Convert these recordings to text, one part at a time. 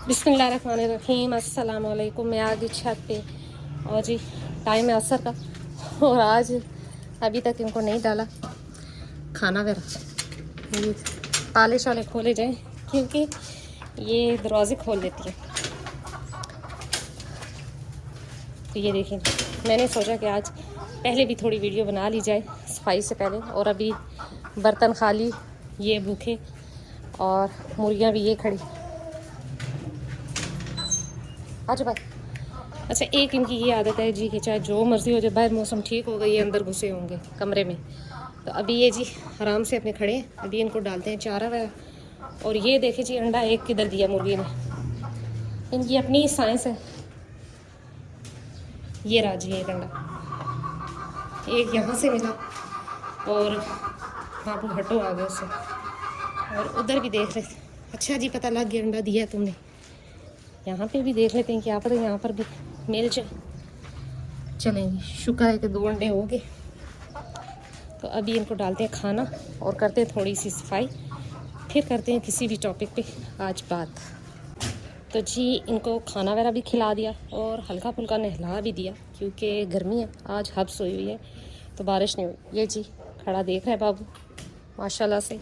बिस्मिल्लाहिर्रहमानिर्रहीम। अस्सलाम वालेकुम। मैं आ गई छत पे और जी टाइम है असर का और आज अभी तक इनको नहीं डाला खाना वगैरह। ये पालिश वाले खोले जाएं क्योंकि ये दरवाजे खोल देती है। तो ये देखें, मैंने सोचा कि आज पहले भी थोड़ी वीडियो बना ली जाए सफाई से पहले। और अभी बर्तन खाली, ये भूखे और मुर्गियाँ भी ये खड़ी। अच्छा भाई, अच्छा एक इनकी ये आदत है जी कि चाहे जो मर्ज़ी हो जाए, बाहर मौसम ठीक होगा ये अंदर घुसे होंगे कमरे में। तो अभी ये जी आराम से अपने खड़े हैं। अभी इनको डालते हैं चारा वगैरह। और ये देखे जी अंडा एक किधर दिया मुर्गी ने, इनकी अपनी साइंस है। ये रहा जी एक अंडा, एक यहाँ से मिला और बाबू हटो आ गया उससे। और उधर भी देख रहे थे। अच्छा जी पता लग गया अंडा दिया तुमने। यहाँ पे भी देख लेते हैं क्या पता यहाँ पर भी मिल जाए। चलेंगे, शुक्र है कि 2 अंडे हो गए। तो अभी इनको डालते हैं खाना और करते हैं थोड़ी सी सफाई, फिर करते हैं किसी भी टॉपिक पे आज बात। तो जी इनको खाना वगैरह भी खिला दिया और हल्का फुल्का नहला भी दिया क्योंकि गर्मी है, आज हब्स हुई हुई है तो बारिश नहीं हुई। ये जी खड़ा देख रहा है बाबू माशाल्लाह से।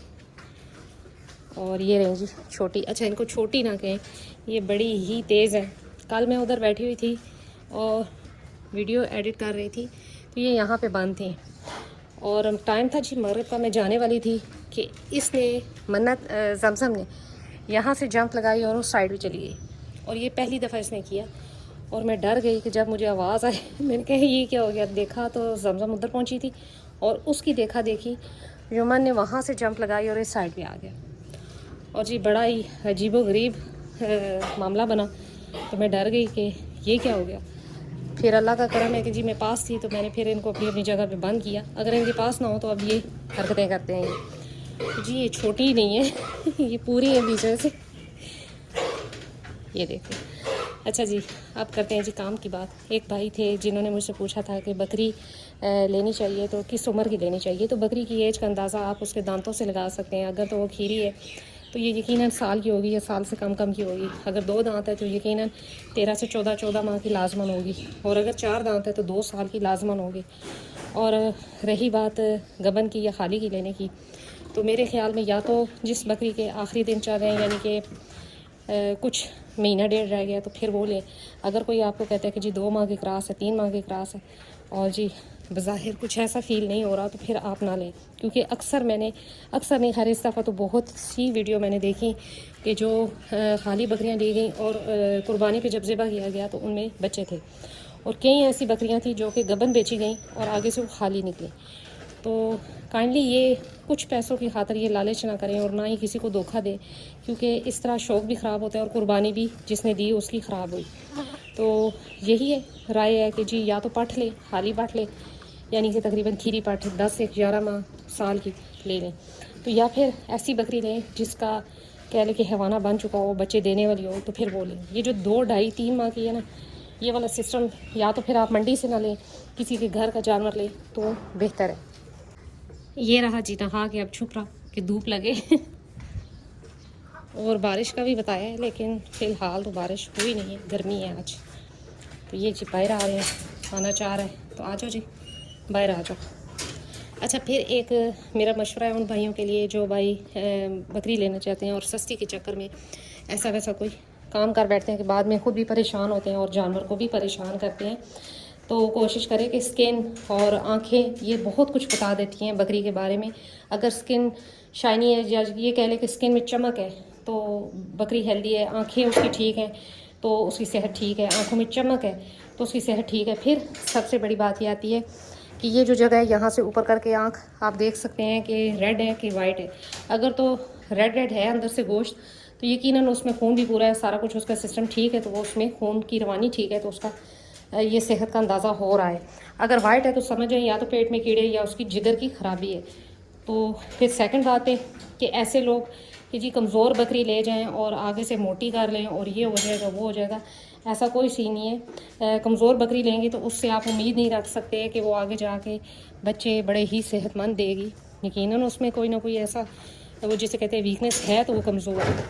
और ये रही जी छोटी, अच्छा इनको छोटी ना कहें, ये बड़ी ही तेज़ है। कल मैं उधर बैठी हुई थी और वीडियो एडिट कर रही थी तो ये यहाँ पे बंद थी और टाइम था जी मगरिब का। मैं जाने वाली थी कि इसने मन्नत जमजम ने यहाँ से जंप लगाई और उस साइड भी चली गई। और ये पहली दफ़ा इसने किया और मैं डर गई कि जब मुझे आवाज़ आई मैंने कहा ये क्या हो गया। देखा तो जमजम उधर पहुँची थी और उसकी देखा देखी युमन ने वहाँ से जंप लगाई और इस साइड पे आ गया। और जी बड़ा ही अजीबोगरीब मामला बना। तो मैं डर गई कि ये क्या हो गया। फिर अल्लाह का करम है कि जी मैं पास थी तो मैंने फिर इनको अपनी अपनी जगह पे बंद किया। अगर इनके पास ना हो तो अब ये हरकतें करते हैं। तो जी ये छोटी ही नहीं है ये पूरी है बीच में से। ये देखिए। अच्छा जी अब करते हैं जी काम की बात। एक भाई थे जिन्होंने मुझसे पूछा था कि बकरी लेनी चाहिए तो किस उम्र की लेनी चाहिए। तो बकरी की एज का अंदाज़ा आप उसके दांतों से लगा सकते हैं। अगर तो वो खीरी है तो ये यकीनन साल की होगी या साल से कम की होगी। अगर 2 दांत है तो यकीनन 13 से 14 माह की लाजमन होगी। और अगर 4 दांत है तो 2 साल की लाजमन होगी। और रही बात गबन की या खाली की लेने की, तो मेरे ख़्याल में या तो जिस बकरी के आखिरी दिन चल रहे हैं यानी कि कुछ महीना डेढ़ रह गया तो फिर वो लें। अगर कोई आपको कहता है कि जी 2 माह की क्रॉस है 3 माह की क्रॉस है और जी बज़ाहिर कुछ ऐसा फ़ील नहीं हो रहा तो फिर आप ना लें। क्योंकि अक्सर नहीं खैर इस दफ़ा तो बहुत सी वीडियो मैंने देखी कि जो खाली बकरियां ली गई और कुर्बानी पे जब ज़िबा किया गया तो उनमें बच्चे थे। और कई ऐसी बकरियां थी जो कि गबन बेची गई और आगे से वो खाली निकली। तो काइंडली ये कुछ पैसों की खातर ये लालच ना करें और ना ही किसी को धोखा दें क्योंकि इस तरह शौक़ भी ख़राब होता है और कुर्बानी भी जिसने दी उसकी ख़राब हुई। तो यही है राय है कि जी या तो पाठ लें, खाली पाठ लें यानी कि तकरीबन खीरी पाठ 10 से 11 माह साल की ले लें। तो या फिर ऐसी बकरी लें जिसका कह लें कि हैवाना बन चुका हो, बच्चे देने वाली हो तो फिर वो लें। ये जो 2, ढाई, 3 माह की है ना, ये वाला सिस्टम या तो फिर आप मंडी से ना लें, किसी के घर का जानवर लें तो बेहतर है। ये रहा जी नहा के अब छुप रहा कि धूप लगे और बारिश का भी बताया है लेकिन फ़िलहाल तो बारिश हुई नहीं है, गर्मी है आज। तो ये जी बाहर आ रहे हैं, खाना चाह रहा है तो आ जाओ जी बाहर आ जाओ। अच्छा फिर एक मेरा मशवरा है उन भाइयों के लिए जो भाई बकरी लेना चाहते हैं और सस्ती के चक्कर में ऐसा वैसा कोई काम कर बैठते हैं कि बाद में ख़ुद भी परेशान होते हैं और जानवर को भी परेशान करते हैं। तो कोशिश करें कि स्किन और आँखें ये बहुत कुछ बता देती हैं बकरी के बारे में। अगर स्किन शाइनी है या ये कह लें कि स्किन में चमक है तो बकरी हेल्दी है। आँखें उसकी ठीक हैं तो उसकी सेहत ठीक है। आँखों में चमक है तो उसकी सेहत ठीक है। फिर सबसे बड़ी बात ये आती है कि ये जो जगह है यहाँ से ऊपर करके आँख आप देख सकते हैं कि रेड है कि वाइट है। अगर तो रेड है अंदर से गोश्त तो यकीनन उसमें खून भी पूरा है, सारा कुछ उसका सिस्टम ठीक है तो वो उसमें खून की रवानी ठीक है तो उसका ये सेहत का अंदाज़ा हो रहा है। अगर वाइट है तो समझ जाए या तो पेट में कीड़े या उसकी जिगर की ख़राबी है। तो फिर सेकंड बात है कि ऐसे लोग कि जी कमज़ोर बकरी ले जाएं और आगे से मोटी कर लें और ये हो जाएगा वो हो जाएगा, ऐसा कोई सीन नहीं है। कमज़ोर बकरी लेंगे तो उससे आप उम्मीद नहीं रख सकते कि वो आगे जाके बच्चे बड़े ही सेहतमंद देगी। यकीनन उसमें कोई ना कोई ऐसा वो जिसे कहते हैं वीकनेस है तो वो कमज़ोर है।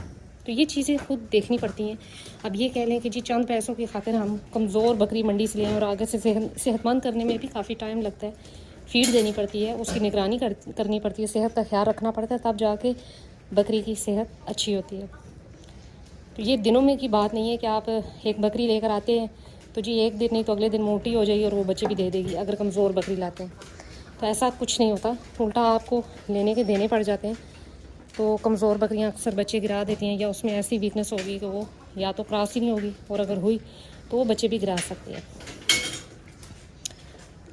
तो ये चीज़ें खुद देखनी पड़ती हैं। अब ये कह लें कि जी चंद पैसों की खातिर हम कमज़ोर बकरी मंडी से लें और आगे से सेहतमंद करने में भी काफ़ी टाइम लगता है, फीड देनी पड़ती है, उसकी निगरानी करनी पड़ती है, सेहत का ख्याल रखना पड़ता है, तब जाके बकरी की सेहत अच्छी होती है। तो ये दिनों में की बात नहीं है कि आप एक बकरी लेकर आते हैं तो जी एक दिन नहीं तो अगले दिन मोटी हो जाएगी और वो बच्चे भी दे देगी अगर कमज़ोर बकरी लाते हैं। तो ऐसा कुछ नहीं होता, उल्टा आपको देने पड़ जाते हैं। तो कमज़ोर बकरियां अक्सर बच्चे गिरा देती हैं, या उसमें ऐसी वीकनेस होगी कि वो या तो क्रॉस ही नहीं होगी, और अगर हुई तो वो बच्चे भी गिरा सकती है।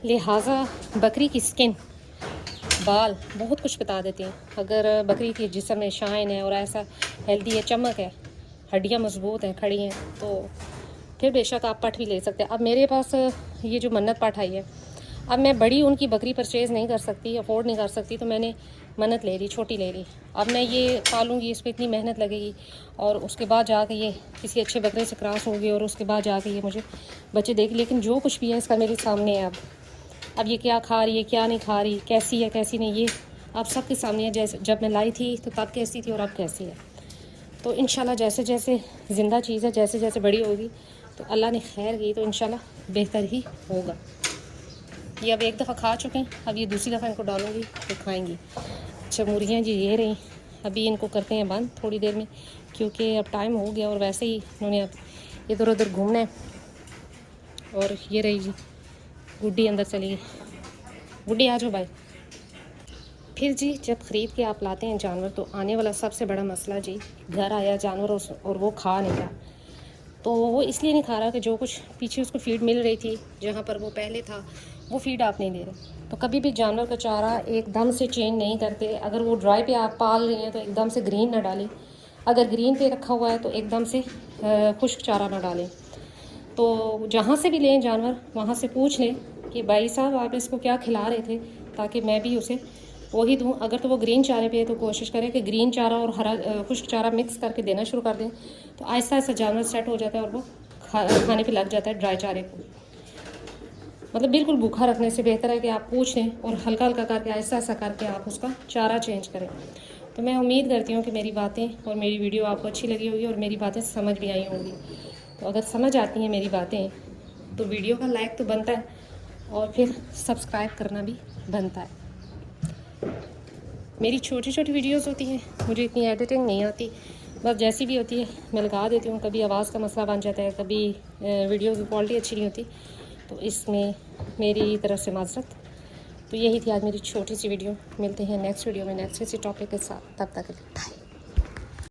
लिहाजा बकरी की स्किन, बाल बहुत कुछ बता देते हैं। अगर बकरी की जिस्म में शाइन है और ऐसा हेल्दी है, चमक है, हड्डियाँ मजबूत हैं, खड़ी हैं, तो फिर बेशक आप पट भी ले सकते हैं। अब मेरे पास ये जो मन्नत पट आई है, अब मैं बड़ी उनकी बकरी परचेज़ नहीं कर सकती, अफोर्ड नहीं कर सकती, तो मैंने मन्नत ले ली, छोटी ले ली। अब मैं ये पालूँगी, इस पर इतनी मेहनत लगेगी, और उसके बाद जाके ये किसी अच्छे बकरे से क्रॉस होगी, और उसके बाद जाके ये मुझे बच्चे देगी। लेकिन जो कुछ भी है इसका मेरे सामने है। अब ये क्या खा रही है, क्या नहीं खा रही, कैसी है कैसी नहीं, ये आप सबके सामने है। जैसे जब मैं लाई थी तो तब कैसी थी और अब कैसी है। तो इंशाल्लाह जैसे जैसे ज़िंदा चीज़ है, जैसे जैसे बड़ी होगी तो अल्लाह ने खैर की तो इंशाल्लाह बेहतर ही होगा। ये अब एक दफ़ा खा चुके हैं, अब ये दूसरी दफ़ा इनको डालूँगी तो खाएंगी। अच्छा मुर्गियाँ जी ये रही, अभी इनको करते हैं बंद थोड़ी देर में, क्योंकि अब टाइम हो गया और वैसे ही इन्होंने अब इधर उधर घूमना है। और ये रही जी गुड्डी अंदर चली गई। गुड्डी आ जाओ भाई। फिर जी जब ख़रीद के आप लाते हैं जानवर, तो आने वाला सबसे बड़ा मसला जी, घर आया जानवर और वो खा नहीं रहा। तो वो इसलिए नहीं खा रहा कि जो कुछ पीछे उसको फीड मिल रही थी, जहाँ पर वो पहले था, वो फीड आप नहीं दे रहे। तो कभी भी जानवर का चारा एकदम से चेंज नहीं करते। अगर वो ड्राई पे आप पाल रही हैं तो एकदम से ग्रीन ना डालें, अगर ग्रीन पे रखा हुआ है तो एकदम से खुश्क चारा ना डालें। तो जहाँ से भी लें जानवर, वहाँ से पूछ लें कि भाई साहब आप इसको क्या खिला रहे थे, ताकि मैं भी उसे वही दूँ। अगर तो वो ग्रीन चारे पे है तो कोशिश करें कि ग्रीन चारा और हरा खुश्क चारा मिक्स करके देना शुरू कर दें, तो आहिस्ता आहिस्ता जानवर सेट हो जाता है और वो खाने पे लग जाता है ड्राई चारे को। मतलब बिल्कुल भूखा रखने से बेहतर है कि आप पूछ लें और हल्का हल्का करके आहिस्ता आहिस्ता करके आप उसका चारा चेंज करें। तो मैं उम्मीद करती हूँ कि मेरी बातें और मेरी वीडियो आपको अच्छी लगी होगी और मेरी बातें समझ भी आई होंगी। तो अगर समझ आती हैं मेरी बातें तो वीडियो का लाइक तो बनता है और फिर सब्सक्राइब करना भी बनता है। मेरी छोटी छोटी वीडियोस होती हैं, मुझे इतनी एडिटिंग नहीं आती, बस जैसी भी होती है मैं लगा देती हूँ। कभी आवाज़ का मसला बन जाता है, कभी वीडियो की क्वालिटी अच्छी नहीं होती, तो इसमें मेरी तरफ से माज़रत। तो यही थी आज मेरी छोटी सी वीडियो। मिलते हैं नेक्स्ट वीडियो में नेक्स्ट किसी टॉपिक के साथ, तब तक के लिए बाय।